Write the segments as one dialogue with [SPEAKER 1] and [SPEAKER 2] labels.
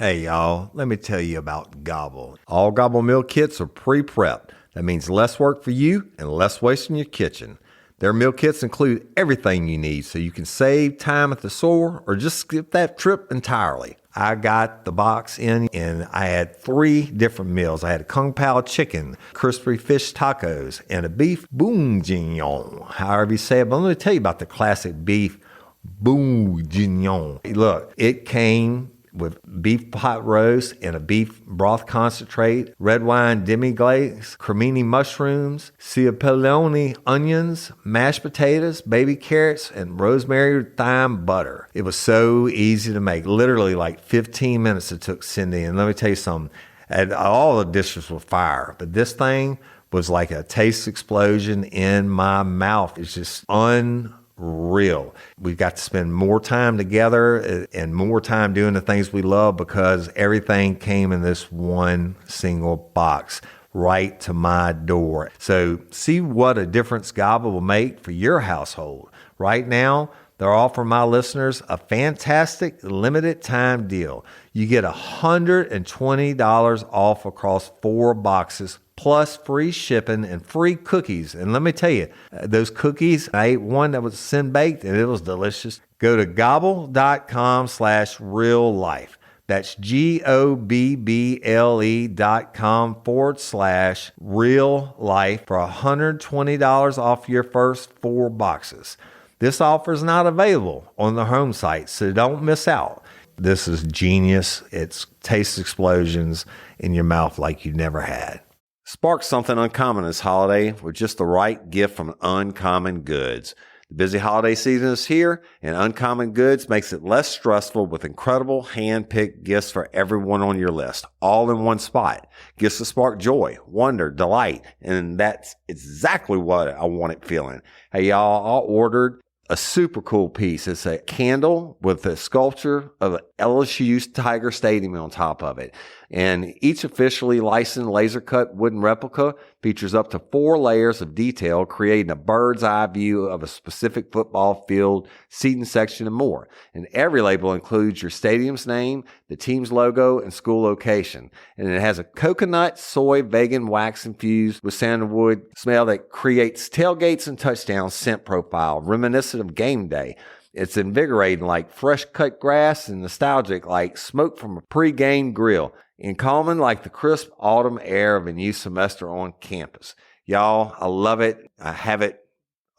[SPEAKER 1] Hey y'all, let me tell you about Gobble. All Gobble meal kits are pre-prepped. That means less work for you and less waste in your kitchen. Their meal kits include everything you need so you can save time at the store or just skip that trip entirely. I got the box in and I had 3 different meals. I had a Kung Pao chicken, crispy fish tacos, and a beef bourguignon, however you say it. But let me tell you about the classic beef bourguignon. Look, it came with beef pot roast and a beef broth concentrate, red wine demi-glace, cremini mushrooms, cipollone onions, mashed potatoes, baby carrots, and rosemary thyme butter. It was so easy to make. Literally like 15 minutes it took Cindy. And let me tell you something, and all the dishes were fire, but this thing was like a taste explosion in my mouth. It's just unreal. We got to spend more time together and more time doing the things we love because everything came in this one single box right to my door. So see what a difference Gobble will make for your household. Right now, they're offering my listeners a fantastic limited time deal. You get $120 off across 4 boxes plus free shipping and free cookies. And let me tell you, those cookies, I ate one that was sin-baked and it was delicious. Go to gobble.com/real life. That's GOBBLE.com/real life for $120 off your first 4 boxes. This offer is not available on the home site, so don't miss out. This is genius. It's taste explosions in your mouth like you never had. Spark something uncommon this holiday with just the right gift from Uncommon Goods. The busy holiday season is here, and Uncommon Goods makes it less stressful with incredible hand-picked gifts for everyone on your list, all in one spot. Gifts that spark joy, wonder, delight, and that's exactly what I wanted feeling. Hey, y'all, I ordered a super cool piece. It's a candle with a sculpture of LSU's Tiger Stadium on top of it. And each officially licensed laser cut wooden replica features up to 4 layers of detail, creating a bird's eye view of a specific football field, seating section, and more. And every label includes your stadium's name, the team's logo, and school location. And it has a coconut, soy, vegan wax infused with sandalwood smell that creates tailgates and touchdown scent profile, reminiscent of game day. It's invigorating like fresh cut grass and nostalgic like smoke from a pre-game grill, and calming like the crisp autumn air of a new semester on campus. Y'all, I love it. I have it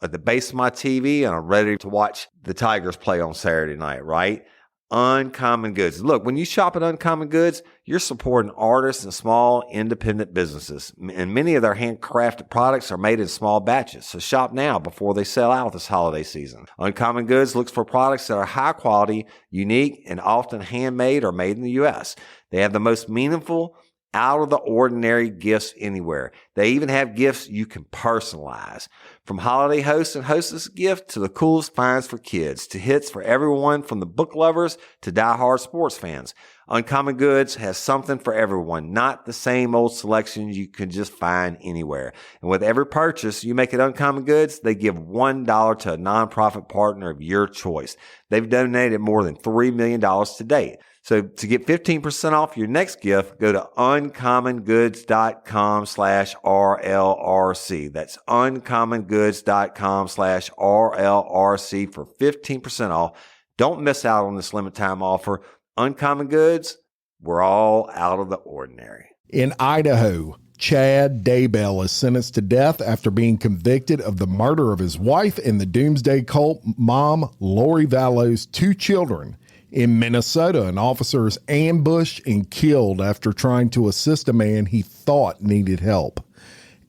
[SPEAKER 1] at the base of my TV, and I'm ready to watch the Tigers play on Saturday night, right? Uncommon Goods. Look, when you shop at Uncommon Goods, you're supporting artists and small independent businesses. And many of their handcrafted products are made in small batches. So shop now before they sell out this holiday season. Uncommon Goods looks for products that are high quality, unique, and often handmade or made in the U.S. They have the most meaningful, out of the ordinary gifts anywhere. They even have gifts you can personalize. From holiday hosts and hostess gift to the coolest finds for kids, to hits for everyone from the book lovers to diehard sports fans. Uncommon Goods has something for everyone, not the same old selections you can just find anywhere. And with every purchase you make at Uncommon Goods, they give $1 to a nonprofit partner of your choice. They've donated more than $3 million to date. So to get 15% off your next gift, go to uncommongoods.com/RLRC. That's uncommongoods.com/RLRC for 15% off. Don't miss out on this limited time offer. Uncommon Goods, we're all out of the ordinary.
[SPEAKER 2] In Idaho, Chad Daybell is sentenced to death after being convicted of the murder of his wife and the doomsday cult mom, Lori Vallow's 2 children. In Minnesota, an officer is ambushed and killed after trying to assist a man he thought needed help.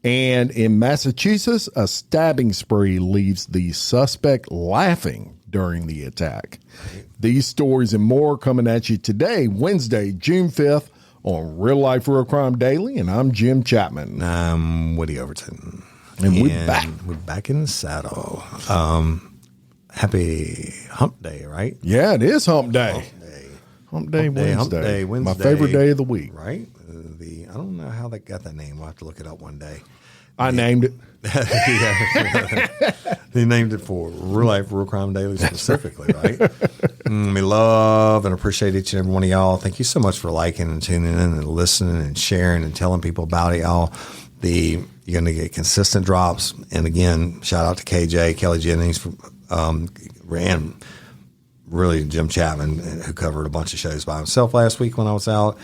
[SPEAKER 2] And in Massachusetts, a stabbing spree leaves the suspect laughing during the attack. These stories and more coming at you today, Wednesday, June 5th, on Real Life Real Crime Daily, and I'm Jim Chapman.
[SPEAKER 1] I'm Woody Overton.
[SPEAKER 2] And we're back.
[SPEAKER 1] We're back in the saddle. Happy Hump Day, right?
[SPEAKER 2] Yeah, it is Hump Day. Hump Day Wednesday. My favorite day of the week.
[SPEAKER 1] Right? I don't know how they got that name. We'll have to look it up one day.
[SPEAKER 2] I named it.
[SPEAKER 1] He named it for Real Life Real Crime Daily specifically, right? We love and appreciate each and every one of y'all. Thank you so much for liking and tuning in and listening and sharing and telling people about it, y'all. You're going to get consistent drops. And again, shout out to KJ, Kelly Jennings, and really Jim Chapman, who covered a bunch of shows by himself last week when I was out.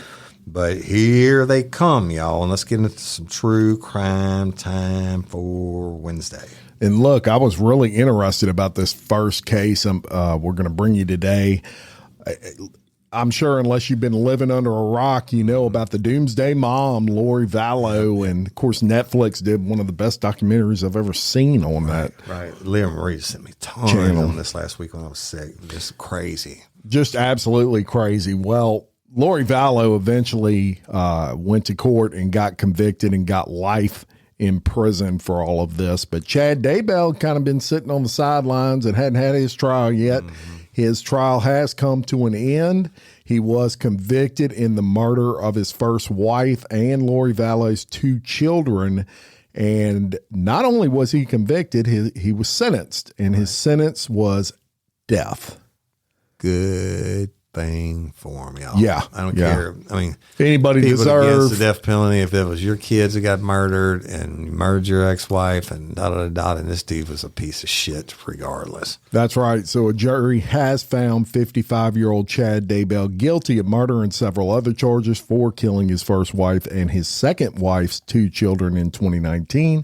[SPEAKER 1] But here they come, y'all. And let's get into some true crime time for Wednesday.
[SPEAKER 2] And look, I was really interested about this first case we're going to bring you today. I'm sure unless you've been living under a rock, you know about the Doomsday Mom, Lori Vallow. And, of course, Netflix did one of the best documentaries I've ever seen on that.
[SPEAKER 1] Right. Leah Marie sent me tons on this last week when I was sick. Just crazy.
[SPEAKER 2] Just absolutely crazy. Well, Lori Vallow eventually went to court and got convicted and got life in prison for all of this. But Chad Daybell kind of been sitting on the sidelines and hadn't had his trial yet. Mm-hmm. His trial has come to an end. He was convicted in the murder of his first wife and Lori Vallow's 2 children. And not only was he convicted, he was sentenced, and his sentence was death.
[SPEAKER 1] Good thing for him, y'all.
[SPEAKER 2] Yeah.
[SPEAKER 1] I don't care. I mean,
[SPEAKER 2] if anybody
[SPEAKER 1] deserves the death penalty, if it was your kids that got murdered and you murdered your ex-wife and and this dude was a piece of shit regardless.
[SPEAKER 2] That's right. So a jury has found 55-year-old Chad Daybell guilty of murder and several other charges for killing his first wife and his second wife's 2 children in 2019.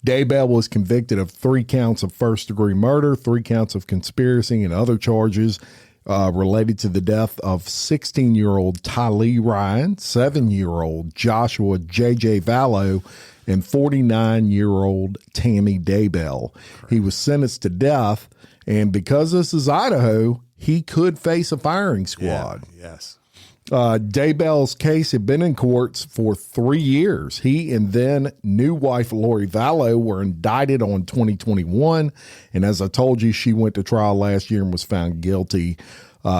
[SPEAKER 2] Daybell was convicted of 3 counts of first-degree murder, 3 counts of conspiracy, and other charges related to the death of 16-year-old Tylee Ryan, 7-year-old Joshua J.J. Vallow, and 49-year-old Tammy Daybell. He was sentenced to death, and because this is Idaho, he could face a firing squad.
[SPEAKER 1] Yeah, yes.
[SPEAKER 2] Daybell's case had been in courts for 3 years. He and then new wife Lori Vallow were indicted on 2021. And as I told you, she went to trial last year and was found guilty.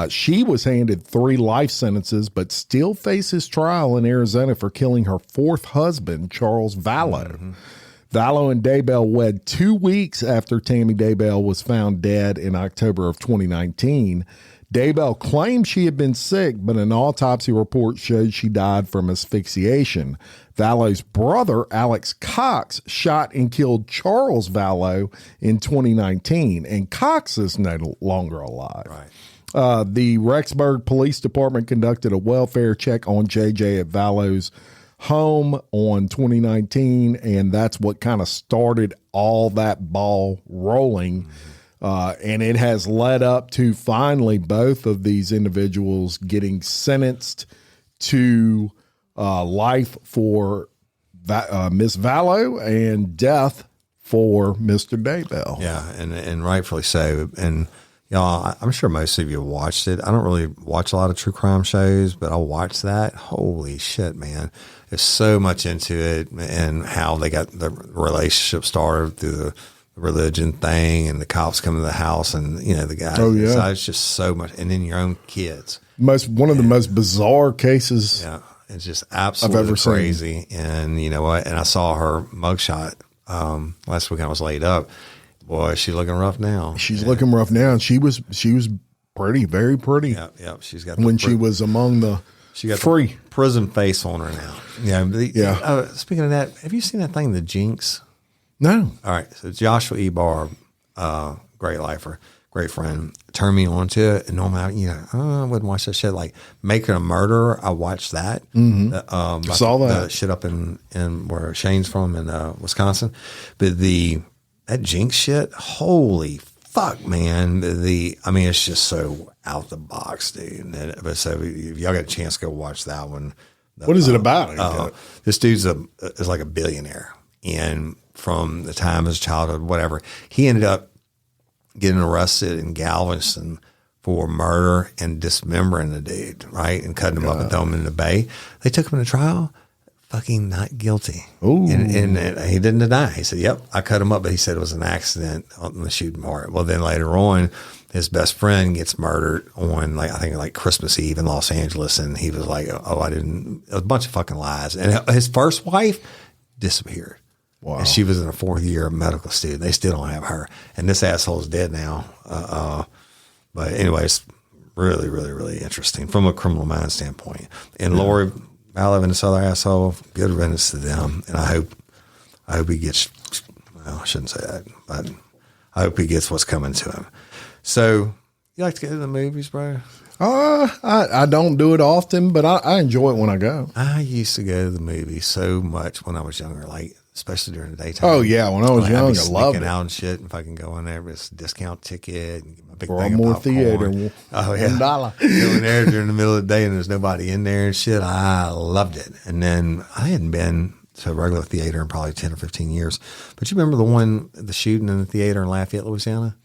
[SPEAKER 2] She was handed 3 life sentences, but still faces trial in Arizona for killing her 4th husband, Charles Vallow. Mm-hmm. Vallow and Daybell wed 2 weeks after Tammy Daybell was found dead in October of 2019. Daybell claimed she had been sick, but an autopsy report showed she died from asphyxiation. Vallow's brother, Alex Cox, shot and killed Charles Vallow in 2019, and Cox is no longer alive.
[SPEAKER 1] Right.
[SPEAKER 2] The Rexburg Police Department conducted a welfare check on JJ at Vallow's home on 2019, and that's what kind of started all that ball rolling. Mm-hmm. And it has led up to finally both of these individuals getting sentenced to life for Miss Vallow and death for Mr. Daybell.
[SPEAKER 1] Yeah, and rightfully so. And y'all, I'm sure most of you watched it. I don't really watch a lot of true crime shows, but I'll watch that. Holy shit, man. There's so much into it and how they got the relationship started through the religion thing and the cops come to the house and, you know, the guy.
[SPEAKER 2] Oh, yeah.
[SPEAKER 1] So it's just so much. And then your own kids.
[SPEAKER 2] One of the most bizarre cases.
[SPEAKER 1] Yeah. It's just absolutely crazy. Seen. And you know what? And I saw her mugshot last week. I was laid up. Boy, she's looking rough now.
[SPEAKER 2] She's looking rough now. And she was pretty, very pretty.
[SPEAKER 1] Yeah. She's got
[SPEAKER 2] she was among the
[SPEAKER 1] she got
[SPEAKER 2] free
[SPEAKER 1] the prison face on her now. Yeah. Speaking of that, have you seen that thing, The Jinx?
[SPEAKER 2] No.
[SPEAKER 1] All right. So Joshua E. Barr, great lifer, great friend, turned me on to it. And normally, I wouldn't watch that shit. Like Making a Murderer, I watched that.
[SPEAKER 2] Mm-hmm. Saw that.
[SPEAKER 1] The shit up in where Shane's from in Wisconsin. But that Jinx shit, holy fuck, man. It's just so out the box, dude. But so if y'all got a chance, go watch that one.
[SPEAKER 2] What is it about?
[SPEAKER 1] This dude's is like a billionaire. And from the time of his childhood, whatever, he ended up getting arrested in Galveston for murder and dismembering the dude, right? And cutting him up and throwing him in the bay. They took him to trial, fucking not guilty.
[SPEAKER 2] Ooh.
[SPEAKER 1] And he didn't deny. He said, yep, I cut him up, but he said it was an accident on the shooting part. Well, then later on, his best friend gets murdered on I think Christmas Eve in Los Angeles. And he was like, oh, I didn't, a bunch of fucking lies. And his first wife disappeared.
[SPEAKER 2] Wow.
[SPEAKER 1] And she was in her 4th year of medical student. They still don't have her. And this asshole's dead now. But anyways, really, really, really interesting from a criminal mind standpoint. And Lori Vallow and this other asshole, good riddance to them. And I hope he gets, well, I shouldn't say that, but I hope he gets what's coming to him. So, you like to go to the movies, bro?
[SPEAKER 2] I don't do it often, but I enjoy it when I go.
[SPEAKER 1] I used to go to the movies so much when I was younger, like especially during the daytime.
[SPEAKER 2] Oh yeah, when I was young, I loved it.
[SPEAKER 1] Out and shit. If I can go in there, it's a discount ticket and get my big
[SPEAKER 2] For
[SPEAKER 1] thing
[SPEAKER 2] one more
[SPEAKER 1] of popcorn.
[SPEAKER 2] theater.
[SPEAKER 1] Oh yeah,
[SPEAKER 2] $1.
[SPEAKER 1] Go in there during the middle of the day and there's nobody in there and shit. I loved it. And then I hadn't been to a regular theater in probably 10 or 15 years. But you remember the shooting in the theater in Lafayette, Louisiana?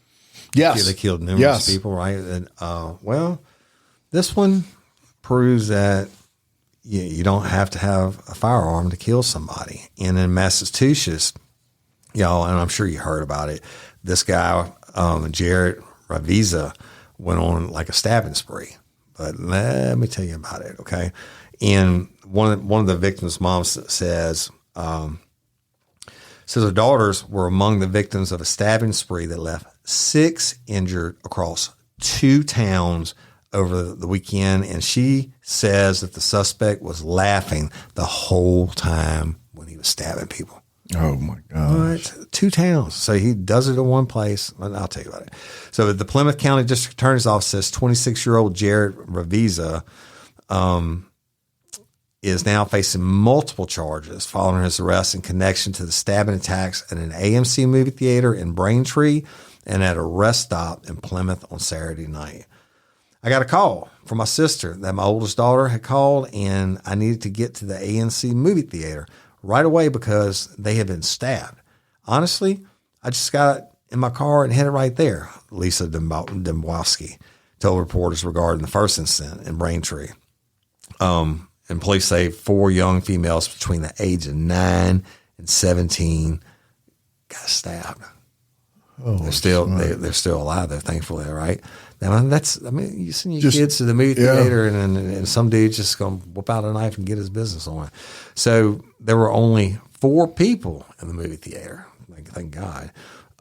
[SPEAKER 2] Yes,
[SPEAKER 1] They killed numerous people, right? And well, this one proves that you don't have to have a firearm to kill somebody. And in Massachusetts, y'all, and I'm sure you heard about it, this guy, Jared Raviza, went on like a stabbing spree. But let me tell you about it, okay? And one of the victims' moms says her daughters were among the victims of a stabbing spree that left 6 injured across 2 towns over the weekend. And she says that the suspect was laughing the whole time when he was stabbing people.
[SPEAKER 2] Oh my gosh.
[SPEAKER 1] 2 towns. So he does it in one place. I'll tell you about it. So the Plymouth County District Attorney's Office says 26-year-old Jared Raviza is now facing multiple charges following his arrest in connection to the stabbing attacks at an AMC movie theater in Braintree and at a rest stop in Plymouth on Saturday night. I got a call from my sister that my oldest daughter had called, and I needed to get to the AMC movie theater right away because they had been stabbed. Honestly, I just got in my car and headed right there, Lisa Dembowski told reporters regarding the first incident in Braintree. And police say 4 young females between the age of 9 and 17 got stabbed.
[SPEAKER 2] Oh,
[SPEAKER 1] they're still alive though, thankfully, right? Now you send your kids to the movie theater and some dude's just gonna whip out a knife and get his business on. So there were only 4 people in the movie theater, thank God.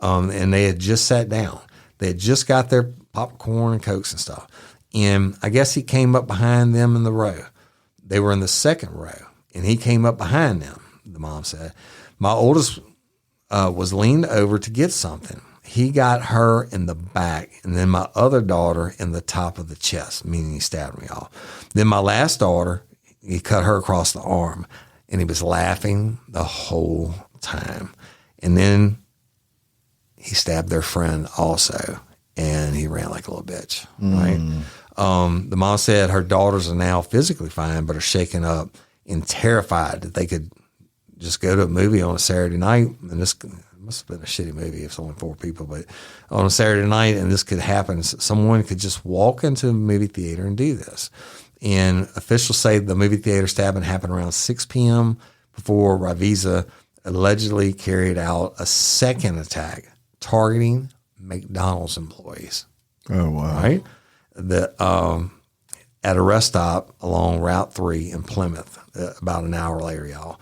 [SPEAKER 1] And they had just sat down. They had just got their popcorn and Cokes and stuff. And I guess he came up behind them in the row. They were in the second row, and he came up behind them, the mom said. My oldest was leaned over to get something. He got her in the back, and then my other daughter in the top of the chest, meaning he stabbed me off. Then my last daughter, he cut her across the arm, and he was laughing the whole time. And then he stabbed their friend also, and he ran like a little bitch, right? The mom said her daughters are now physically fine, but are shaken up and terrified that they could just go to a movie on a Saturday night. And this must have been a shitty movie if it's only 4 people, but on a Saturday night, and this could happen. Someone could just walk into a movie theater and do this. And officials say the movie theater stabbing happened around 6 p.m. before Raviza allegedly carried out a second attack targeting McDonald's employees.
[SPEAKER 2] Oh, wow.
[SPEAKER 1] Right? At a rest stop along Route 3 in Plymouth, about an hour later, y'all.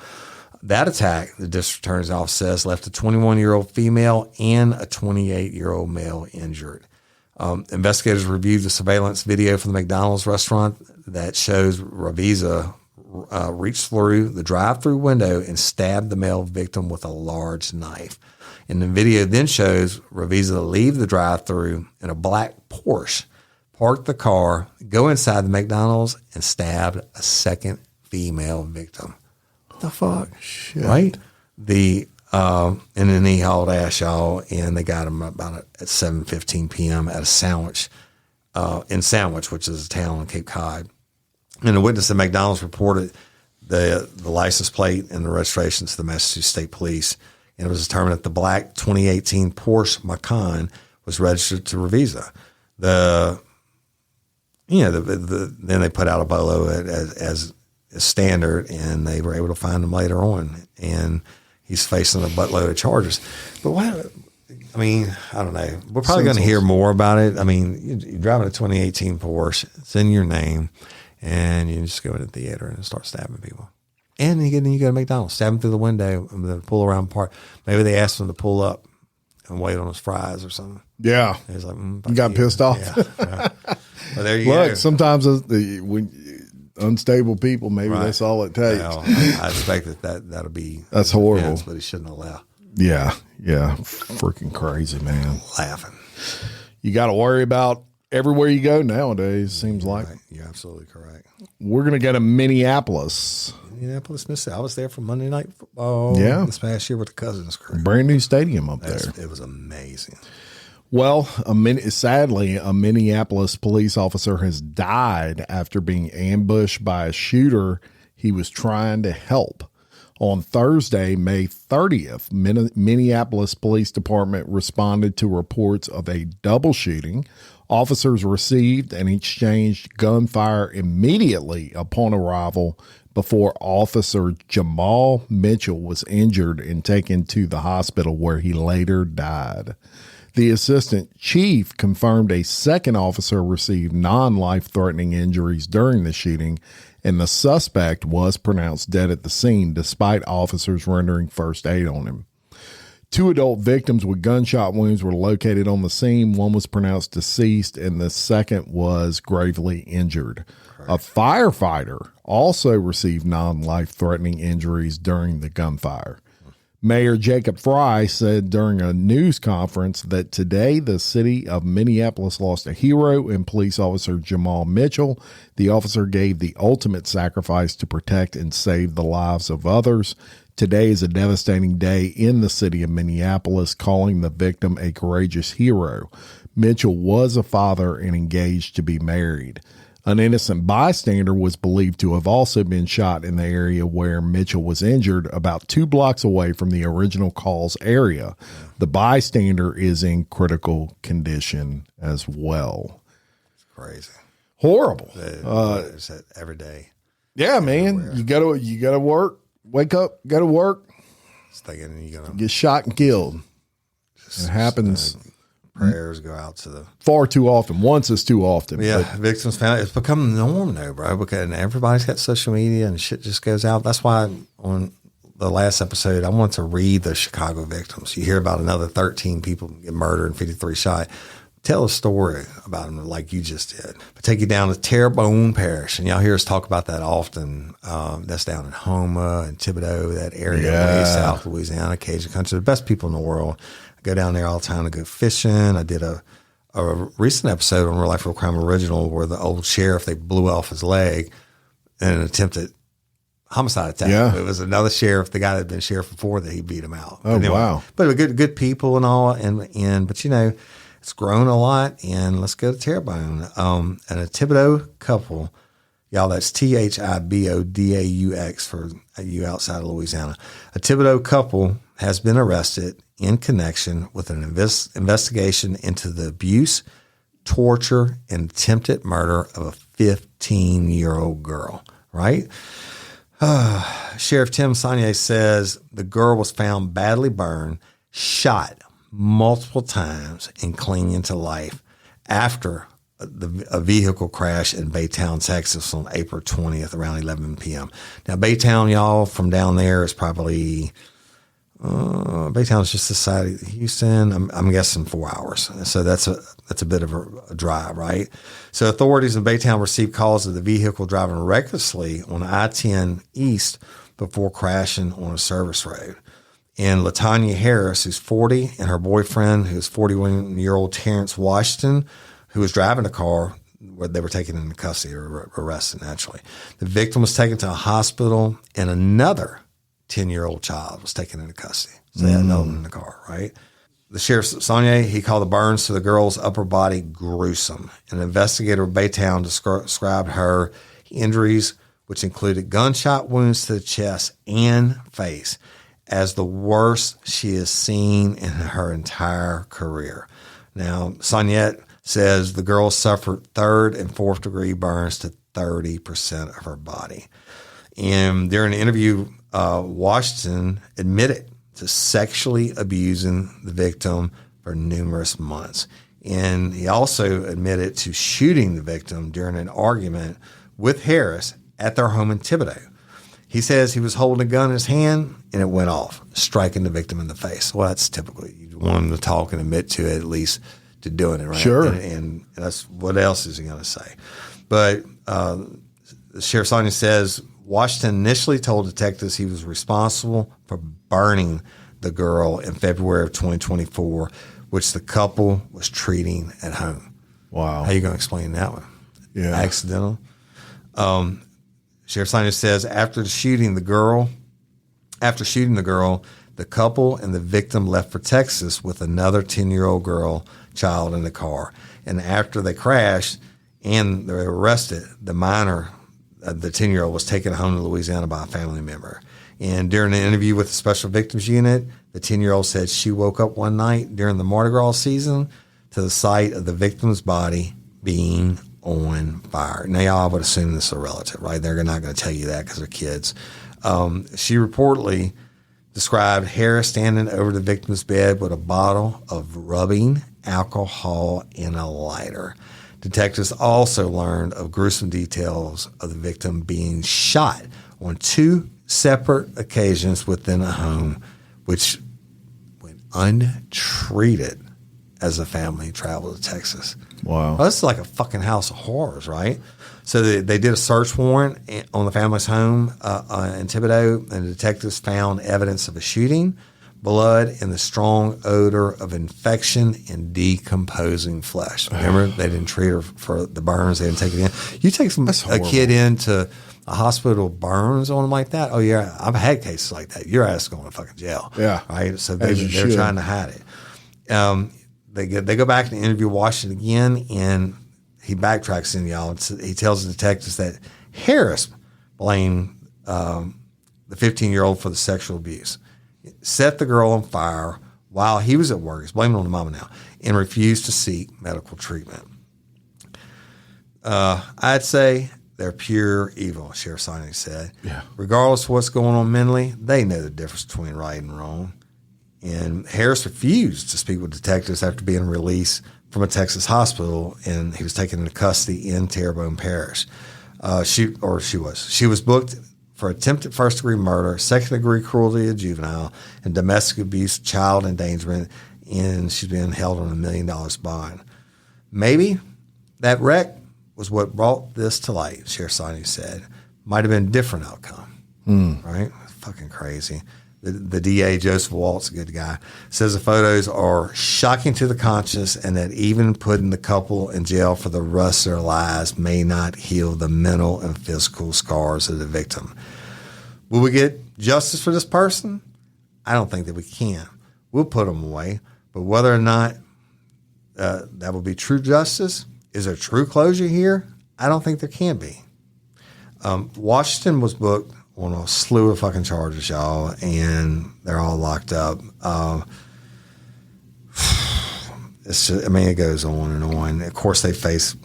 [SPEAKER 1] That attack, the district attorney's office says, left a 21-year-old female and a 28-year-old male injured. Investigators reviewed the surveillance video from the McDonald's restaurant that shows Raviza reached through the drive-through window and stabbed the male victim with a large knife. And the video then shows Raviza leave the drive-through in a black Porsche, park the car, go inside the McDonald's, and stab a second female victim. What the fuck?
[SPEAKER 2] Shit.
[SPEAKER 1] Right? And then he hauled ass, y'all, and they got him about at 7:15 p.m. at a Sandwich, which is a town in Cape Cod. And the witness at McDonald's reported the license plate and the registration to the Massachusetts State Police, and it was determined that the black 2018 Porsche Macan was registered to Raviza. Then they put out a bolo as standard, and they were able to find him later on, and he's facing a buttload of charges. But what? I mean, I don't know. We're probably going to hear more about it. I mean, you're driving a 2018 Porsche. It's in your name, and you just go to the theater and start stabbing people. And then you go to McDonald's, stab him through the window, and then pull around part. Maybe they asked him to pull up and wait on his fries or something.
[SPEAKER 2] Yeah.
[SPEAKER 1] He's like,
[SPEAKER 2] you got pissed off.
[SPEAKER 1] Yeah. Well, there you go.
[SPEAKER 2] Look, sometimes when unstable people, maybe that's all it takes.
[SPEAKER 1] Well, I expect that'll be
[SPEAKER 2] that's horrible.
[SPEAKER 1] Defense, but he shouldn't allow.
[SPEAKER 2] Yeah, freaking crazy, man.
[SPEAKER 1] Laughing.
[SPEAKER 2] You got to worry about everywhere you go nowadays. Seems like
[SPEAKER 1] You're absolutely correct.
[SPEAKER 2] We're gonna go to Minneapolis.
[SPEAKER 1] Minneapolis, Mississippi. I was there for Monday Night Football. This past year with the Cousins crew.
[SPEAKER 2] Brand new stadium up there.
[SPEAKER 1] It was amazing.
[SPEAKER 2] Well, sadly, a Minneapolis police officer has died after being ambushed by a shooter he was trying to help. On Thursday, May 30th, Minneapolis Police Department responded to reports of a double shooting. Officers received and exchanged gunfire immediately upon arrival before Officer Jamal Mitchell was injured and taken to the hospital where he later died. The assistant chief confirmed a second officer received non-life-threatening injuries during the shooting, and the suspect was pronounced dead at the scene despite officers rendering first aid on him. 2 adult victims with gunshot wounds were located on the scene. One was pronounced deceased, and the second was gravely injured. A firefighter also received non-life-threatening injuries during the gunfire. Mayor Jacob Fry said during a news conference that today the city of Minneapolis lost a hero in police officer Jamal Mitchell. The officer gave the ultimate sacrifice to protect and save the lives of others. Today is a devastating day in the city of Minneapolis, calling the victim a courageous hero. Mitchell was a father and engaged to be married. An innocent bystander was believed to have also been shot in the area where Mitchell was injured, about 2 blocks away from the original call's area. The bystander is in critical condition as well.
[SPEAKER 1] It's crazy.
[SPEAKER 2] Horrible.
[SPEAKER 1] It's every day.
[SPEAKER 2] Yeah, man. Everywhere. You gotta work, wake up, go to work.
[SPEAKER 1] Just thinking you're gonna
[SPEAKER 2] get shot and killed. It happens.
[SPEAKER 1] Prayers go out to the
[SPEAKER 2] far too often. Once is too often.
[SPEAKER 1] Yeah, victims found. It's become the norm though, bro. Because everybody's got social media and shit just goes out. That's why on the last episode, I wanted to read the Chicago victims. You hear about another 13 people get murdered and 53 shot. Tell a story about them like you just did. But take you down to Terrebonne Parish, and y'all hear us talk about that often. That's down in Houma and Thibodaux, that area, way south Louisiana, Cajun country. The best people in the world. Go down there all the time to go fishing. I did a recent episode on Real Life Real Crime Original where the old sheriff, they blew off his leg in an attempted homicide attack.
[SPEAKER 2] Yeah.
[SPEAKER 1] It was another sheriff, the guy that had been sheriff before, that he beat him out.
[SPEAKER 2] Oh, anyway, wow.
[SPEAKER 1] But good people and all. But, you know, it's grown a lot. And let's go to Terrebonne. And a Thibodaux couple, y'all, that's Thibodaux for you outside of Louisiana. A Thibodaux couple has been arrested in connection with an investigation into the abuse, torture, and attempted murder of a 15-year-old girl, right? Sheriff Tim Saunier says the girl was found badly burned, shot multiple times, and clinging to life after a vehicle crash in Baytown, Texas on April 20th around 11 p.m. Now, Baytown, y'all, from down there is probably... Baytown is just the side of Houston. I'm guessing 4 hours. So that's a bit of a drive, right? So authorities in Baytown received calls of the vehicle driving recklessly on I-10 East before crashing on a service road. And LaTanya Harris, who's 40, and her boyfriend, who's 41-year-old Terrence Washington, who was driving the car, where they were taken into custody or arrested, naturally. The victim was taken to a hospital, and another 10-year-old child was taken into custody. So they had no one in the car, right? The sheriff, Saunier, he called the burns to the girl's upper body gruesome. An investigator of Baytown described her injuries, which included gunshot wounds to the chest and face, as the worst she has seen in her entire career. Now, Saunier says the girl suffered 3rd and 4th degree burns to 30% of her body. And during an interview, Washington admitted to sexually abusing the victim for numerous months. And he also admitted to shooting the victim during an argument with Harris at their home in Thibodaux. He says he was holding a gun in his hand and it went off, striking the victim in the face. Well, that's typically, you want him to talk and admit to it at least to doing it, right?
[SPEAKER 2] Sure.
[SPEAKER 1] And that's what else is he going to say? But Sheriff Sonia says Washington initially told detectives he was responsible for burning the girl in February of 2024, which the couple was treating at home.
[SPEAKER 2] Wow.
[SPEAKER 1] How are you going to explain that one?
[SPEAKER 2] Yeah.
[SPEAKER 1] Accidental. Sheriff Sonia says after shooting the girl, the couple and the victim left for Texas with another 10-year-old child in the car. And after they crashed and they were arrested, the minor, the 10-year-old, was taken home to Louisiana by a family member. And during an interview with the Special Victims Unit, the 10-year-old said she woke up one night during the Mardi Gras season to the sight of the victim's body being on fire. Now, y'all would assume this is a relative, right? They're not going to tell you that because they're kids. She reportedly described Harris standing over the victim's bed with a bottle of rubbing alcohol and a lighter. Detectives also learned of gruesome details of the victim being shot on 2 separate occasions within a home, which went untreated as the family traveled to Texas.
[SPEAKER 2] Wow.
[SPEAKER 1] Well, this is like a fucking house of horrors, right? So they did a search warrant on the family's home in Thibodaux, and the detectives found evidence of a shooting, blood, and the strong odor of infection and decomposing flesh. Remember, they didn't treat her for the burns. They didn't take it in. You take a kid into a hospital with burns on them like that, oh, yeah, I've had cases like that. Your ass going to fucking jail.
[SPEAKER 2] Yeah.
[SPEAKER 1] Right? So they're trying to hide it. They go back and interview Washington again, and he backtracks in, y'all. He tells the detectives that Harris blamed the 15-year-old for the sexual abuse, set the girl on fire while he was at work. He's blaming it on the mama now, and refused to seek medical treatment. I'd say they're pure evil, Sheriff Sonia said.
[SPEAKER 2] Yeah.
[SPEAKER 1] Regardless of what's going on mentally, they know the difference between right and wrong. And Harris refused to speak with detectives after being released from a Texas hospital, and he was taken into custody in Terrebonne Parish. She was booked for attempted first-degree murder, second-degree cruelty to a juvenile, and domestic abuse, child endangerment, and she's being held on $1 million bond. Maybe that wreck was what brought this to light, Sheriff Sonia said. Might have been a different outcome, right? Fucking crazy. The DA, Joseph Waltz, a good guy, says the photos are shocking to the conscience and that even putting the couple in jail for the rest of their lives may not heal the mental and physical scars of the victim. Will we get justice for this person? I don't think that we can. We'll put them away. But whether or not that will be true justice, is there true closure here? I don't think there can be. Washington was booked on a slew of fucking charges, y'all, and they're all locked up. It's just, I mean, it goes on and on. Of course, they face,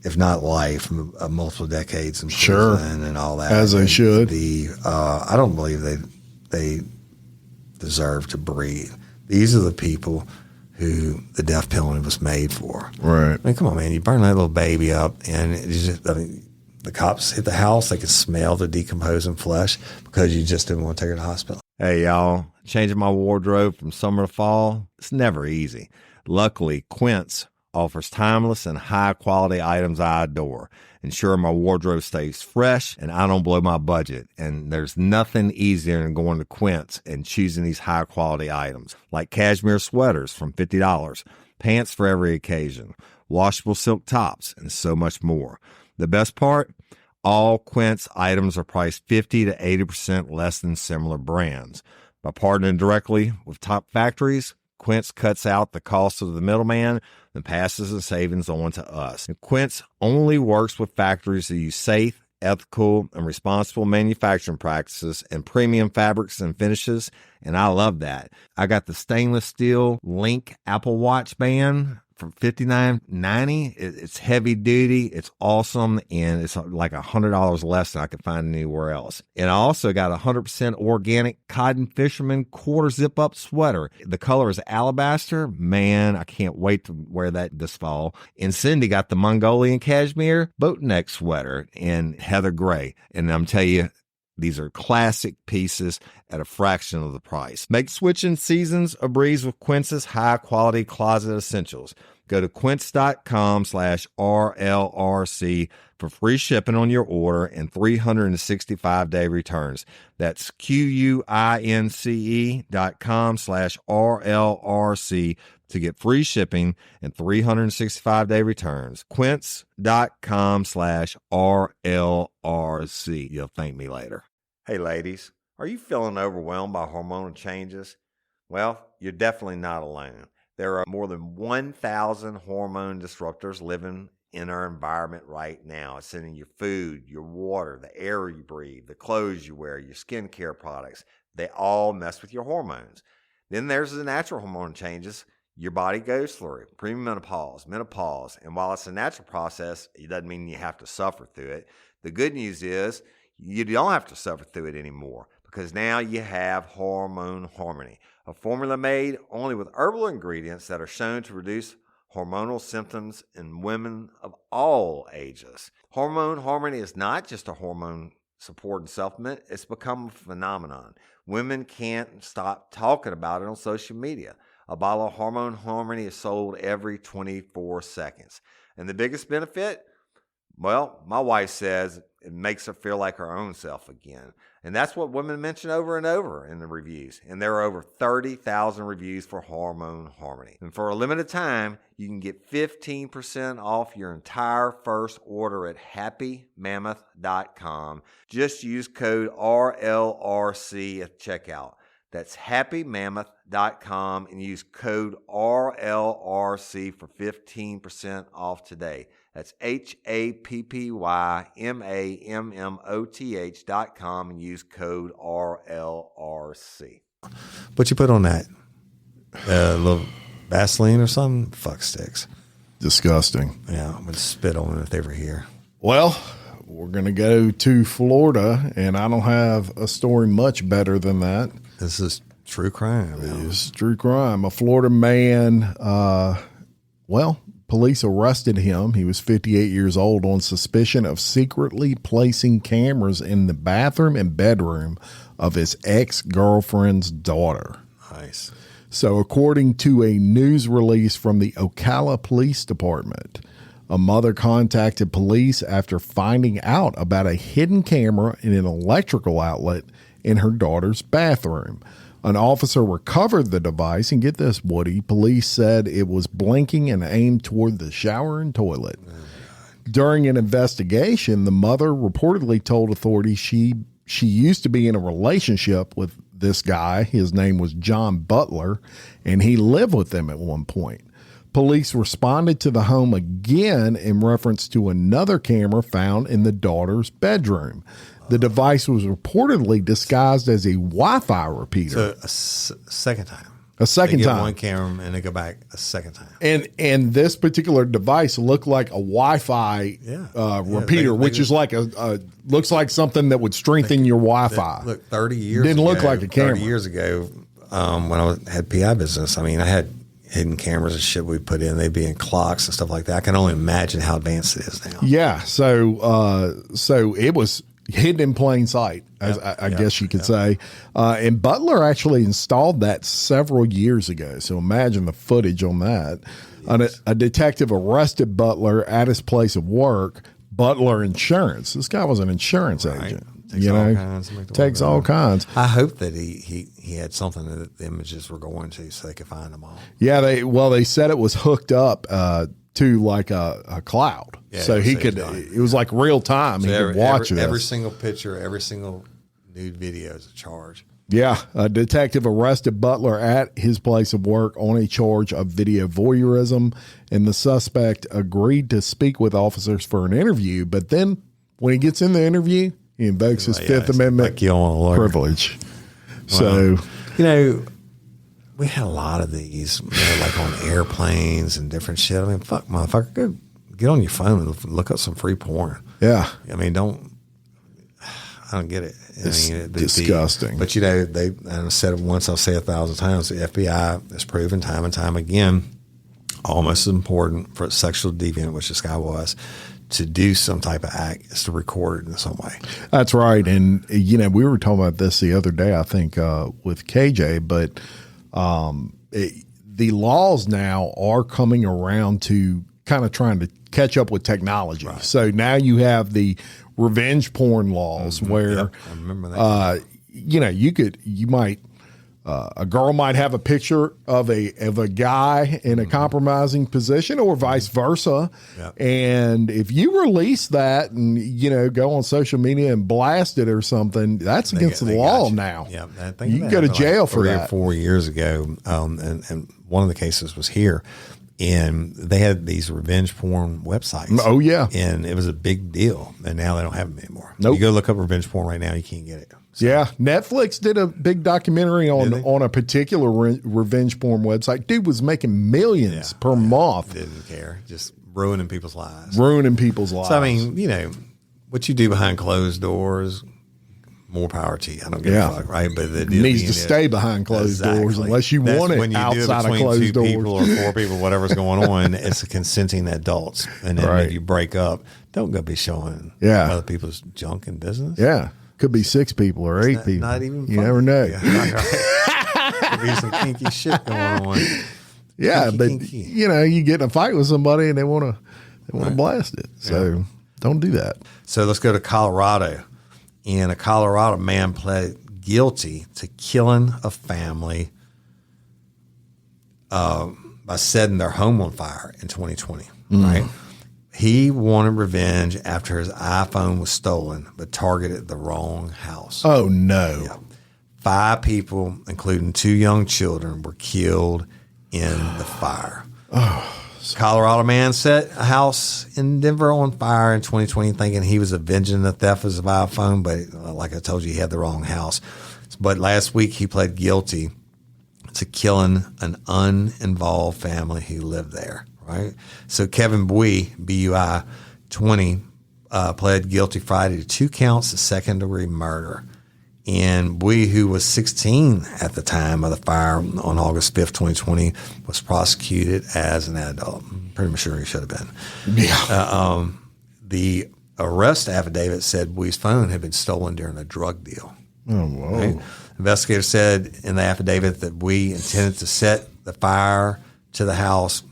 [SPEAKER 1] if not life, multiple decades in prison and all that.
[SPEAKER 2] As they should.
[SPEAKER 1] I don't believe they deserve to breathe. These are the people who the death penalty was made for.
[SPEAKER 2] Right.
[SPEAKER 1] I mean, come on, man. You burn that little baby up, and the cops hit the house. They could smell the decomposing flesh because you just didn't want to take her to the hospital. Hey, y'all. Changing my wardrobe from summer to fall, it's never easy. Luckily, Quince offers timeless and high-quality items I adore, ensuring my wardrobe stays fresh and I don't blow my budget. And there's nothing easier than going to Quince and choosing these high-quality items, like cashmere sweaters from $50, pants for every occasion, washable silk tops, and so much more. The best part? All Quince items are priced 50 to 80% less than similar brands. By partnering directly with top factories, Quince cuts out the cost of the middleman and passes the savings on to us. And Quince only works with factories that use safe, ethical, and responsible manufacturing practices and premium fabrics and finishes, and I love that. I got the stainless steel Link Apple Watch band for $59.90. It's heavy duty, it's awesome, and it's like $100 less than I could find anywhere else. And I also got a 100% organic cotton fisherman quarter zip up sweater. The color is alabaster. Man, I can't wait to wear that this fall. And Cindy got the Mongolian cashmere boat neck sweater in heather gray. And I'm telling you, These are classic pieces at a fraction of the price. Make switching seasons a breeze with Quince's high-quality closet essentials. Go to quince.com/RLRC for free shipping on your order and 365-day returns. That's QUINCE.com/RLRC to get free shipping and 365-day returns. Quince.com/RLRC. You'll thank me later. Hey, ladies, are you feeling overwhelmed by hormonal changes? Well, you're definitely not alone. There are more than 1,000 hormone disruptors living in our environment right now. It's in your food, your water, the air you breathe, the clothes you wear, your skincare products. They all mess with your hormones. Then there's the natural hormone changes your body goes through, premenopause, menopause. And while it's a natural process, it doesn't mean you have to suffer through it. The good news is you don't have to suffer through it anymore, because now you have Hormone Harmony, a formula made only with herbal ingredients that are shown to reduce hormonal symptoms in women of all ages. Hormone Harmony is not just a hormone support and supplement. It's become a phenomenon. Women can't stop talking about it on social media. A bottle of Hormone Harmony is sold every 24 seconds. And the biggest benefit? Well, my wife says it makes her feel like her own self again. And that's what women mention over and over in the reviews. And there are over 30,000 reviews for Hormone Harmony. And for a limited time, you can get 15% off your entire first order at happymammoth.com. Just use code RLRC at checkout. That's happymammoth.com and use code RLRC for 15% off today. That's happymammoth.com and use code RLRC. What you put on that? A little Vaseline or something? Fuck sticks.
[SPEAKER 2] Disgusting.
[SPEAKER 1] Yeah, I'm going to spit on it if they were here.
[SPEAKER 2] Well, we're going to go to Florida, and I don't have a story much better than that.
[SPEAKER 1] This is true crime.
[SPEAKER 2] It's true crime. A Florida man, police arrested him. He was 58 years old on suspicion of secretly placing cameras in the bathroom and bedroom of his ex-girlfriend's daughter.
[SPEAKER 1] Nice.
[SPEAKER 2] So according to a news release from the Ocala Police Department, a mother contacted police after finding out about a hidden camera in an electrical outlet in her daughter's bathroom. An officer recovered the device, and get this, Woody, police said it was blinking and aimed toward the shower and toilet. During an investigation, the mother reportedly told authorities she used to be in a relationship with this guy. His name was John Butler, and he lived with them at one point. Police responded to the home again in reference to another camera found in the daughter's bedroom. The device was reportedly disguised as a Wi-Fi repeater.
[SPEAKER 1] So a second time.
[SPEAKER 2] A second time.
[SPEAKER 1] One camera and they go back a second time.
[SPEAKER 2] And this particular device looked like a Wi-Fi repeater, which is like looks like something that would strengthen your Wi-Fi.
[SPEAKER 1] Look, 30 years
[SPEAKER 2] didn't
[SPEAKER 1] ago,
[SPEAKER 2] look like a camera.
[SPEAKER 1] 30 years ago, when I had PI business, I mean, I had hidden cameras and shit we put in. They'd be in clocks and stuff like that. I can only imagine how advanced it is now.
[SPEAKER 2] Yeah. So it was hidden in plain sight, as I guess you could say. And Butler actually installed that several years ago. So imagine the footage on that. A detective arrested Butler at his place of work. Butler Insurance. This guy was an insurance agent. Takes all kinds.
[SPEAKER 1] I hope that he had something that the images were going to, so they could find them all.
[SPEAKER 2] Yeah, they said it was hooked up to like a cloud, so he could. It was like real time. So he could watch it.
[SPEAKER 1] Every single picture, every single nude video is a charge.
[SPEAKER 2] Yeah, a detective arrested Butler at his place of work on a charge of video voyeurism, and the suspect agreed to speak with officers for an interview. But then, when he gets in the interview, he invokes his Fifth Amendment privilege.
[SPEAKER 1] So, we had a lot of these, like on airplanes and different shit. I mean, fuck, motherfucker, go get on your phone and look up some free porn.
[SPEAKER 2] Yeah.
[SPEAKER 1] I mean, I don't get it.
[SPEAKER 2] It's disgusting.
[SPEAKER 1] But, and I said it once, I'll say it 1,000 times, the FBI has proven time and time again, almost as important for a sexual deviant, which this guy was, to do some type of act is to record it in some way.
[SPEAKER 2] That's right. And, we were talking about this the other day, I think, with KJ, but the laws now are coming around to kind of trying to catch up with technology. Right. So now you have the revenge porn laws where,
[SPEAKER 1] I remember that.
[SPEAKER 2] A girl might have a picture of a guy in a compromising position, or vice versa. Yep. And if you release that and go on social media and blast it or something, that's against the law now.
[SPEAKER 1] Yeah,
[SPEAKER 2] you can go to jail for that.
[SPEAKER 1] 3 or 4 years ago, and one of the cases was here, and they had these revenge porn websites.
[SPEAKER 2] Oh yeah,
[SPEAKER 1] and it was a big deal. And now they don't have them anymore.
[SPEAKER 2] Nope.
[SPEAKER 1] You go look up revenge porn right now, you can't get it. So.
[SPEAKER 2] Yeah, Netflix did a big documentary on a particular revenge porn website. Dude was making millions per month.
[SPEAKER 1] Didn't care, just ruining people's lives.
[SPEAKER 2] So
[SPEAKER 1] I mean, what you do behind closed doors, more power to you. I don't give a fuck, right? But it
[SPEAKER 2] needs to stay behind closed doors unless you want it outside of closed doors.
[SPEAKER 1] People or 4 people, whatever's going on, it's a consenting adults. And then if you break up, don't go be showing other people's junk in business.
[SPEAKER 2] Yeah. Could be 6 people or 8 people.
[SPEAKER 1] Not even
[SPEAKER 2] you never know.
[SPEAKER 1] Could be some kinky shit going on.
[SPEAKER 2] Yeah, kinky. You get in a fight with somebody and they want to blast it. So don't do that.
[SPEAKER 1] So let's go to Colorado. And a Colorado man pled guilty to killing a family by setting their home on fire in 2020. Right. He wanted revenge after his iPhone was stolen, but targeted the wrong house.
[SPEAKER 2] Oh, no.
[SPEAKER 1] Yeah. 5 people, including 2 young children, were killed in the fire. Colorado man set a house in Denver on fire in 2020, thinking he was avenging the theft of his iPhone, but like I told you, he had the wrong house. But last week, he pled guilty to killing an uninvolved family who lived there. Right. So Kevin Bui, B-U-I, 20, pled guilty Friday to 2 counts of second-degree murder. And Bui, who was 16 at the time of the fire on August 5th, 2020, was prosecuted as an adult. I'm pretty sure he should have been.
[SPEAKER 2] Yeah.
[SPEAKER 1] The arrest affidavit said Bui's phone had been stolen during a drug deal.
[SPEAKER 2] Oh, whoa.
[SPEAKER 1] Right? Investigators said in the affidavit that Bui intended to set fire to the house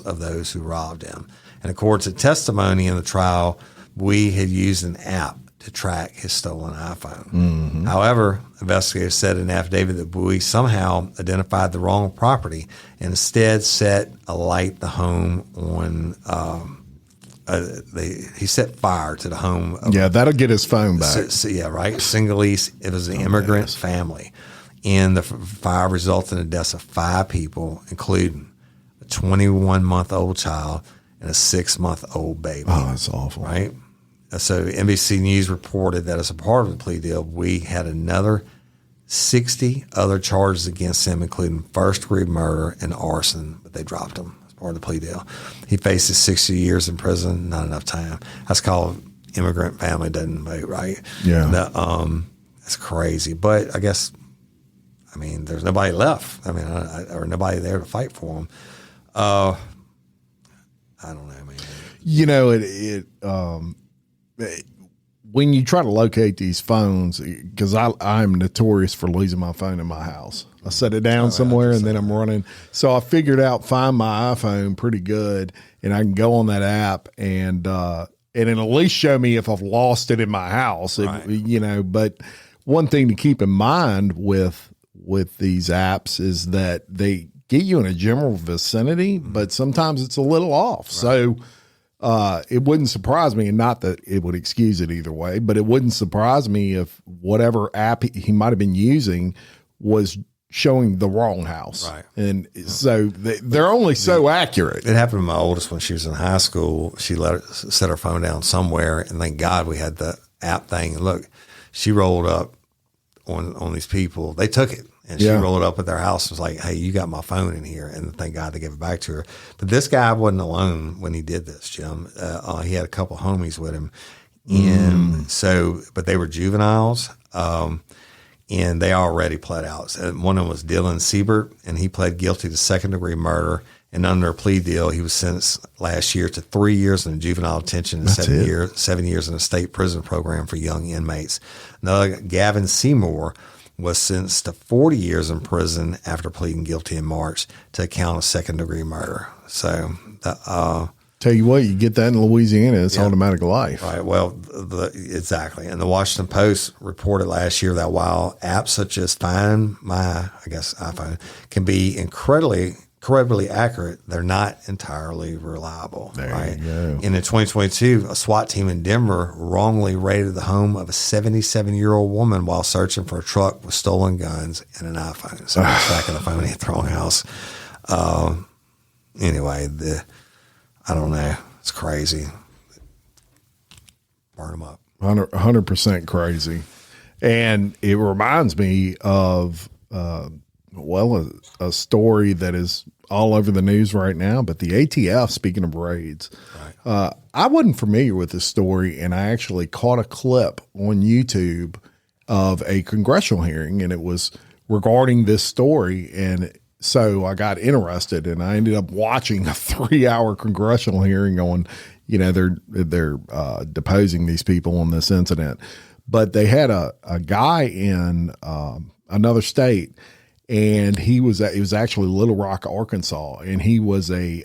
[SPEAKER 1] of those who robbed him. And according to testimony in the trial, Bui had used an app to track his stolen iPhone. However, investigators said in an affidavit that Bui somehow identified the wrong property and instead set alight the home on. He set fire to the home.
[SPEAKER 2] That'll get his phone back.
[SPEAKER 1] Right. Singalese. It was an immigrant family, and the fire resulted in the deaths of 5 people, including 21-month-old child and a 6-month-old baby.
[SPEAKER 2] Oh, that's awful.
[SPEAKER 1] Right? So NBC News reported that as a part of the plea deal, we had another 60 other charges against him, including first-degree murder and arson, but they dropped him as part of the plea deal. He faces 60 years in prison, not enough time. That's called immigrant family doesn't vote, right?
[SPEAKER 2] Yeah.
[SPEAKER 1] That's crazy. But I guess, there's nobody left. Or nobody there to fight for him. I don't know, man.
[SPEAKER 2] When you try to locate these phones, because I'm notorious for losing my phone in my house. I set it down somewhere and then I'm running. So I figured out find my iPhone pretty good, and I can go on that app and it'll at least show me if I've lost it in my house. But one thing to keep in mind with these apps is that they get you in a general vicinity, but sometimes it's a little off. Right. So it wouldn't surprise me, and not that it would excuse it either way, but it wouldn't surprise me if whatever app he might have been using was showing the wrong house.
[SPEAKER 1] Right.
[SPEAKER 2] And so they're only so accurate.
[SPEAKER 1] It happened to my oldest when she was in high school. She set her phone down somewhere, and thank God we had the app thing. And look, she rolled up on these people. They took it. And she rolled up at their house and was like, hey, you but phone in here. And thank God they gave it back to her. But this guy wasn't alone when he did this, Jim. He had a couple homies with him. And but they were juveniles. And they already pled out. So one of them was Dylan Siebert, and he pled guilty to second-degree murder And under a plea deal, he was sentenced last year to 3 years in juvenile detention and 7 years in a state prison program for young inmates. Another, Gavin Seymour, was sentenced to 40 years in prison after pleading guilty in March to a count of second-degree murder. So,
[SPEAKER 2] tell you what, you get that in Louisiana, it's automatic life.
[SPEAKER 1] Right. Well, exactly. And the Washington Post reported last year that while apps such as Find My, I guess iPhone, can be incredibly accurate, they're not entirely reliable.
[SPEAKER 2] There
[SPEAKER 1] right.
[SPEAKER 2] you go.
[SPEAKER 1] And in 2022, a SWAT team in Denver wrongly raided the home of a 77-year-old woman while searching for a truck with stolen guns and an iPhone. So it's back in the phone at the wrong house. Anyway, I don't know. It's crazy. Burn them up.
[SPEAKER 2] 100% crazy. And it reminds me of, a story that is all over the news right now, but the ATF, speaking of raids, I wasn't familiar with this story, and I actually caught a clip on YouTube of a congressional hearing, and it was regarding this story. And so I got interested, and I ended up watching a 3-hour congressional hearing on, they're deposing these people on this incident. But they had a guy in another state, and it was actually Little Rock, Arkansas, and he was the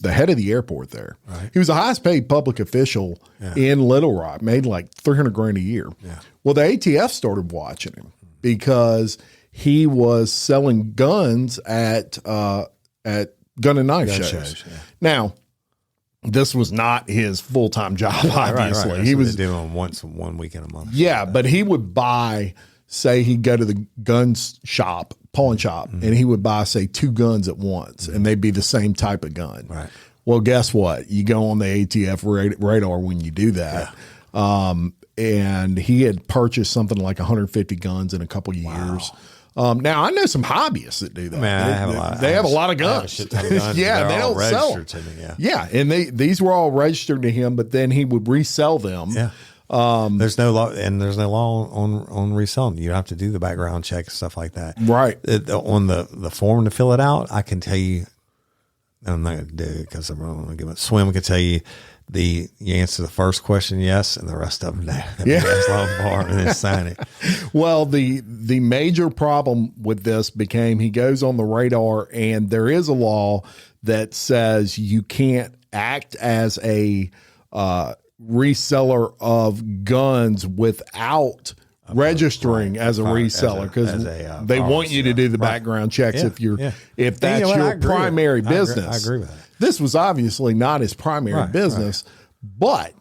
[SPEAKER 2] head of the airport there.
[SPEAKER 1] Right.
[SPEAKER 2] He was the highest paid public official in Little Rock, made like $300,000 a year. Yeah. Well, the ATF started watching him because he was selling guns at gun and knife shows. Yeah. Now, this was not his full-time job, obviously.
[SPEAKER 1] Right.
[SPEAKER 2] He
[SPEAKER 1] so
[SPEAKER 2] was
[SPEAKER 1] doing them once 1 week in a month.
[SPEAKER 2] Yeah, but he would buy, say he'd go to the guns shop, pawn shop, and he would buy, say, 2 guns at once, and they'd be the same type of gun.
[SPEAKER 1] Right.
[SPEAKER 2] Well, guess what? You go on the ATF radar when you do that. Yeah. And he had purchased something like 150 guns in a couple of years. Now, I know some hobbyists that do that. They have a lot of guns.
[SPEAKER 1] I have a shit ton of guns.
[SPEAKER 2] Yeah, they don't sell them.
[SPEAKER 1] To me,
[SPEAKER 2] yeah, and these were all registered to him, but then he would resell them.
[SPEAKER 1] Yeah. There's no law, and there's no law on reselling. You have to do the background check and stuff like that.
[SPEAKER 2] Right.
[SPEAKER 1] On the form to fill it out, I can tell you, I'm not going to do it because I'm going to give it. Swim can tell you you answer the first question yes, and the rest of them no.
[SPEAKER 2] Yeah.
[SPEAKER 1] And then sign it.
[SPEAKER 2] Well, the major problem with this became he goes on the radar, and there is a law that says you can't act as a reseller of guns without registering as a reseller, because they want you to do the background checks if that's your primary business.
[SPEAKER 1] I agree with that.
[SPEAKER 2] This was obviously not his primary business, but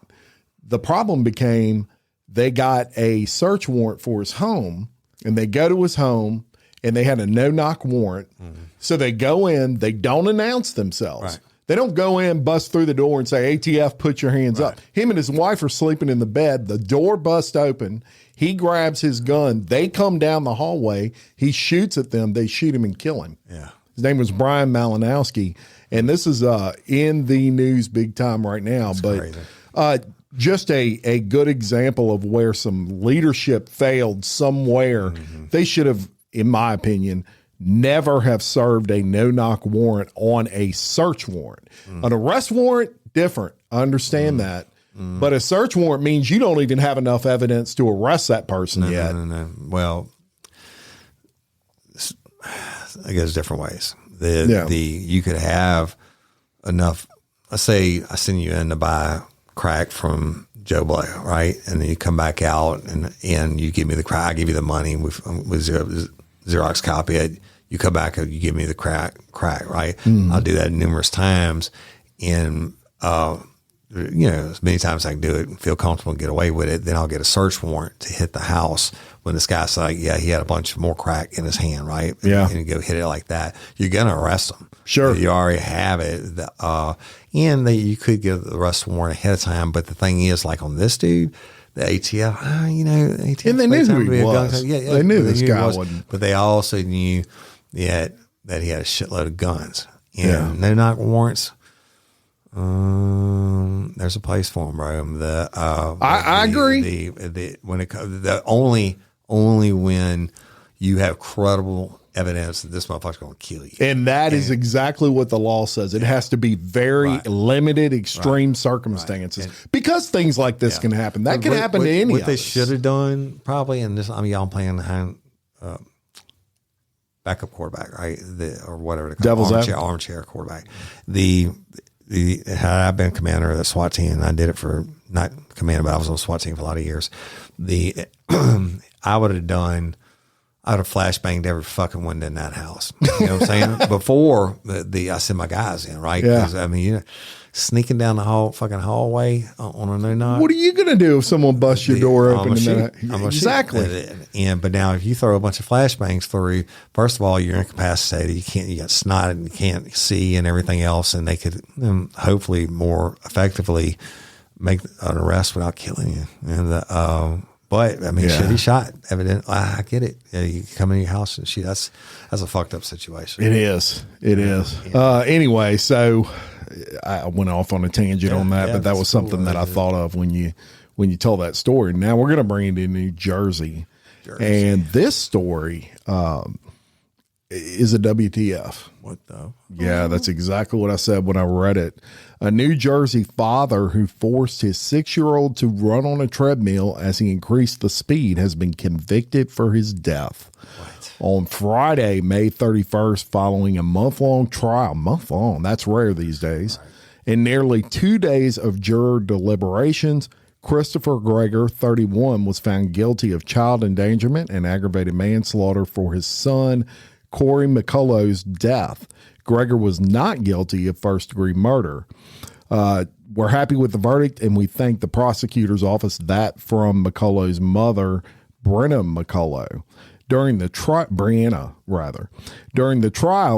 [SPEAKER 2] the problem became they got a search warrant for his home, and they go to his home, and they had a no-knock warrant. Mm-hmm. So they go in, they don't announce themselves. Right. They don't go in, bust through the door, and say, ATF, put your hands up. Him and his wife are sleeping in the bed. The door busts open. He grabs his gun. They come down the hallway. He shoots at them. They shoot him and kill him.
[SPEAKER 1] Yeah.
[SPEAKER 2] His name was Brian Malinowski. And this is in the news big time right now. But just a good example of where some leadership failed somewhere. Mm-hmm. They should have, in my opinion, never have served a no-knock warrant on a search warrant. An arrest warrant, different. I understand that. But a search warrant means you don't even have enough evidence to arrest that person yet.
[SPEAKER 1] No. Well, I guess different ways. You could have enough. Let's say I send you in to buy crack from Joe Blow, right? And then you come back out and you give me the crack. I give you the money with Xerox copy. You come back and you give me the crack, right? I'll do that numerous times, and as many times as I can do it and feel comfortable and get away with it. Then I'll get a search warrant to hit the house when this guy's like, he had a bunch more crack in his hand, right?
[SPEAKER 2] Yeah.
[SPEAKER 1] And you go hit it like that. You're going to arrest him.
[SPEAKER 2] Sure.
[SPEAKER 1] You already have it. And you could get the arrest warrant ahead of time. But the thing is, like on this dude, the ATF, ATF.
[SPEAKER 2] And they knew who he was. They knew this guy wasn't.
[SPEAKER 1] But they also knew that he had a shitload of guns. And no knock warrants. There's a place for them, bro.
[SPEAKER 2] I agree.
[SPEAKER 1] Only when you have credible evidence that this motherfucker's going to kill you.
[SPEAKER 2] And that is exactly what the law says. It has to be very limited, extreme circumstances because things like this can happen. That can happen to any of us.
[SPEAKER 1] What they should have done probably, and this, I mean, y'all playing behind backup quarterback, right? Or whatever they call it, armchair quarterback. Had I been commander of the SWAT team, and I did it for not commander, but I was on the SWAT team for a lot of years. I would have flashbanged every fucking window in that house. You know what I'm saying? Before I sent my guys in, right?
[SPEAKER 2] Yeah.
[SPEAKER 1] 'Cause, I mean, sneaking down the hallway on a no knock.
[SPEAKER 2] What are you going to do if someone busts your door open? Exactly.
[SPEAKER 1] But now if you throw a bunch of flashbangs through, first of all, you're incapacitated. You got snot and you can't see and everything else. And they could hopefully more effectively make an arrest without killing you. And, but I mean, shit, he shot. Evidently, I get it. You come in your house and shit. That's a fucked up situation.
[SPEAKER 2] It is. Yeah. Anyway, so I went off on a tangent on that, but that was something that I thought of when you told that story. Now we're going to bring it in New Jersey. And this story is a WTF.
[SPEAKER 1] What the?
[SPEAKER 2] Yeah, that's exactly what I said when I read it. A New Jersey father who forced his 6-year-old to run on a treadmill as he increased the speed has been convicted for his death.
[SPEAKER 1] What?
[SPEAKER 2] On Friday, May 31st, following a month-long trial. Month-long, that's rare these days. Right. And nearly 2 days of juror deliberations, Christopher Greger, 31, was found guilty of child endangerment and aggravated manslaughter for his son, Corey McCullough's death. Greger was not guilty of first-degree murder. We're happy with the verdict, and we thank the prosecutor's office. That from McCullough's mother, Brenna McCullough. During the trial,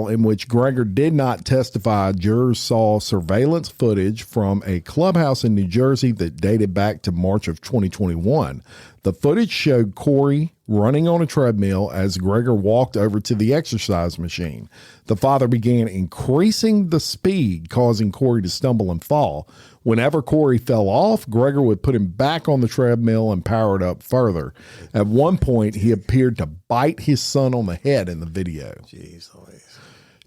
[SPEAKER 2] in which Greger did not testify, jurors saw surveillance footage from a clubhouse in New Jersey that dated back to March of 2021. The footage showed Corey running on a treadmill as Greger walked over to the exercise machine. The father began increasing the speed, causing Corey to stumble and fall. Whenever Corey fell off, Greger would put him back on the treadmill and power it up further. At one point, he appeared to bite his son on the head in the video.
[SPEAKER 1] Jeez Louise.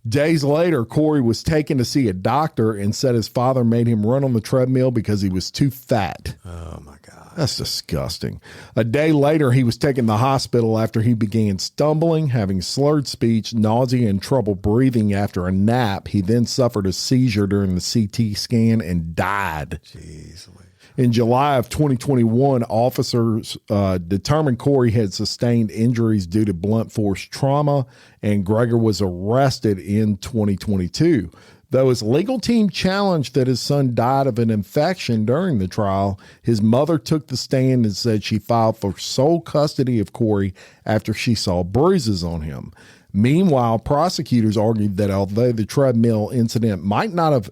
[SPEAKER 2] Days later, Corey was taken to see a doctor and said his father made him run on the treadmill because he was too fat.
[SPEAKER 1] Oh, my God.
[SPEAKER 2] That's disgusting. A day later, he was taken to the hospital after he began stumbling, having slurred speech, nausea, and trouble breathing after a nap. He then suffered a seizure during the CT scan and died.
[SPEAKER 1] Jeez Louise.
[SPEAKER 2] In July of 2021, officers determined Corey had sustained injuries due to blunt force trauma, and Greger was arrested in 2022. Though his legal team challenged that his son died of an infection during the trial, his mother took the stand and said she filed for sole custody of Corey after she saw bruises on him. Meanwhile, prosecutors argued that although the treadmill incident might not have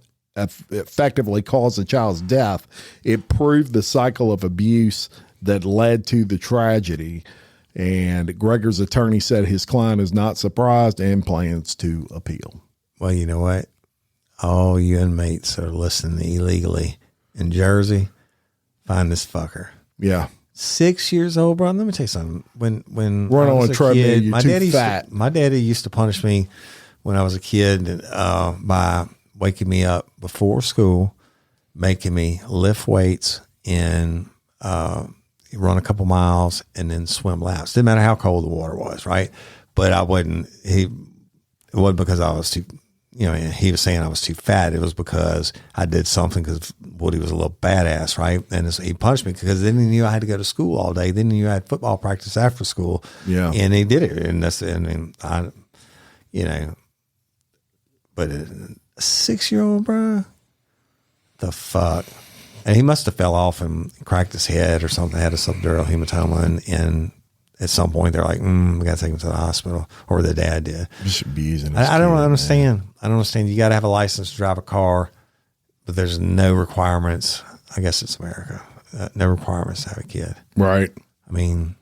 [SPEAKER 2] effectively caused the child's death, it proved the cycle of abuse that led to the tragedy. And Greger's attorney said his client is not surprised and plans to appeal.
[SPEAKER 1] Well, you know what? All you inmates that are listening illegally in Jersey, find this fucker.
[SPEAKER 2] Yeah.
[SPEAKER 1] 6 years old, bro. Let me tell you something. When
[SPEAKER 2] run on a treadmill, you're too
[SPEAKER 1] fat. My daddy used to punish me when I was a kid by waking me up before school, making me lift weights and run a couple miles and then swim laps. Didn't matter how cold the water was, right? But it wasn't because I was too, he was saying I was too fat. It was because I did something because Woody was a little badass, right? And he punished me because then he knew I had to go to school all day. Then he knew I had football practice after school.
[SPEAKER 2] Yeah.
[SPEAKER 1] And he did it. And but a 6-year-old, bro, the fuck? And he must have fell off and cracked his head or something, had a subdural hematoma. And at some point they're like, we got to take him to the hospital, or the dad did.
[SPEAKER 2] Just abusing his
[SPEAKER 1] I don't
[SPEAKER 2] kid,
[SPEAKER 1] understand.
[SPEAKER 2] Man.
[SPEAKER 1] I don't understand. You got to have a license to drive a car, but there's no requirements. I guess it's America. No requirements to have a kid.
[SPEAKER 2] Right.
[SPEAKER 1] I mean,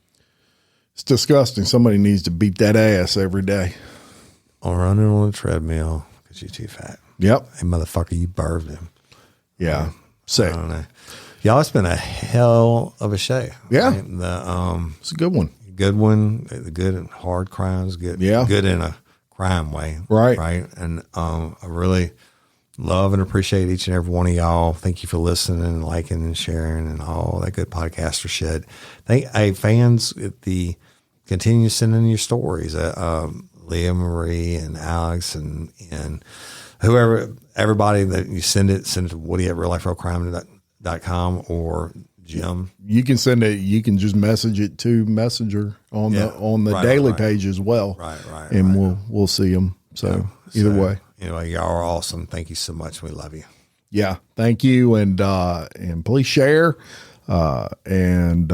[SPEAKER 2] it's disgusting. Somebody needs to beat that ass every day.
[SPEAKER 1] Or running on a treadmill because you're too fat.
[SPEAKER 2] Yep.
[SPEAKER 1] Hey, motherfucker, you birthed him.
[SPEAKER 2] Yeah. Sick.
[SPEAKER 1] I don't know. Y'all, it's been a hell of a show.
[SPEAKER 2] Yeah.
[SPEAKER 1] Right?
[SPEAKER 2] It's a good one.
[SPEAKER 1] good one, the good and hard crimes, good in a crime way. Right. And I really love and appreciate each and every one of y'all. Thank you for listening and liking and sharing and all that good podcaster shit. Fans, continue sending your stories. Leah Marie and Alex and whoever, everybody that you send it to Woody at realliferealcrime.com or Jim.
[SPEAKER 2] You can send it. You can just message it to Messenger on the daily page as well.
[SPEAKER 1] Right.
[SPEAKER 2] And we'll see them. So either way.
[SPEAKER 1] Anyway, y'all are awesome. Thank you so much. We love you.
[SPEAKER 2] Yeah. Thank you. And please share and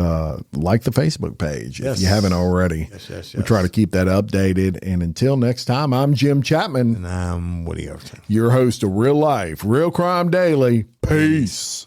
[SPEAKER 2] like the Facebook page if you haven't already.
[SPEAKER 1] Yes.
[SPEAKER 2] We try to keep that updated. And until next time, I'm Jim Chapman.
[SPEAKER 1] And I'm Woody Overton,
[SPEAKER 2] your host of Real Life, Real Crime Daily. Peace.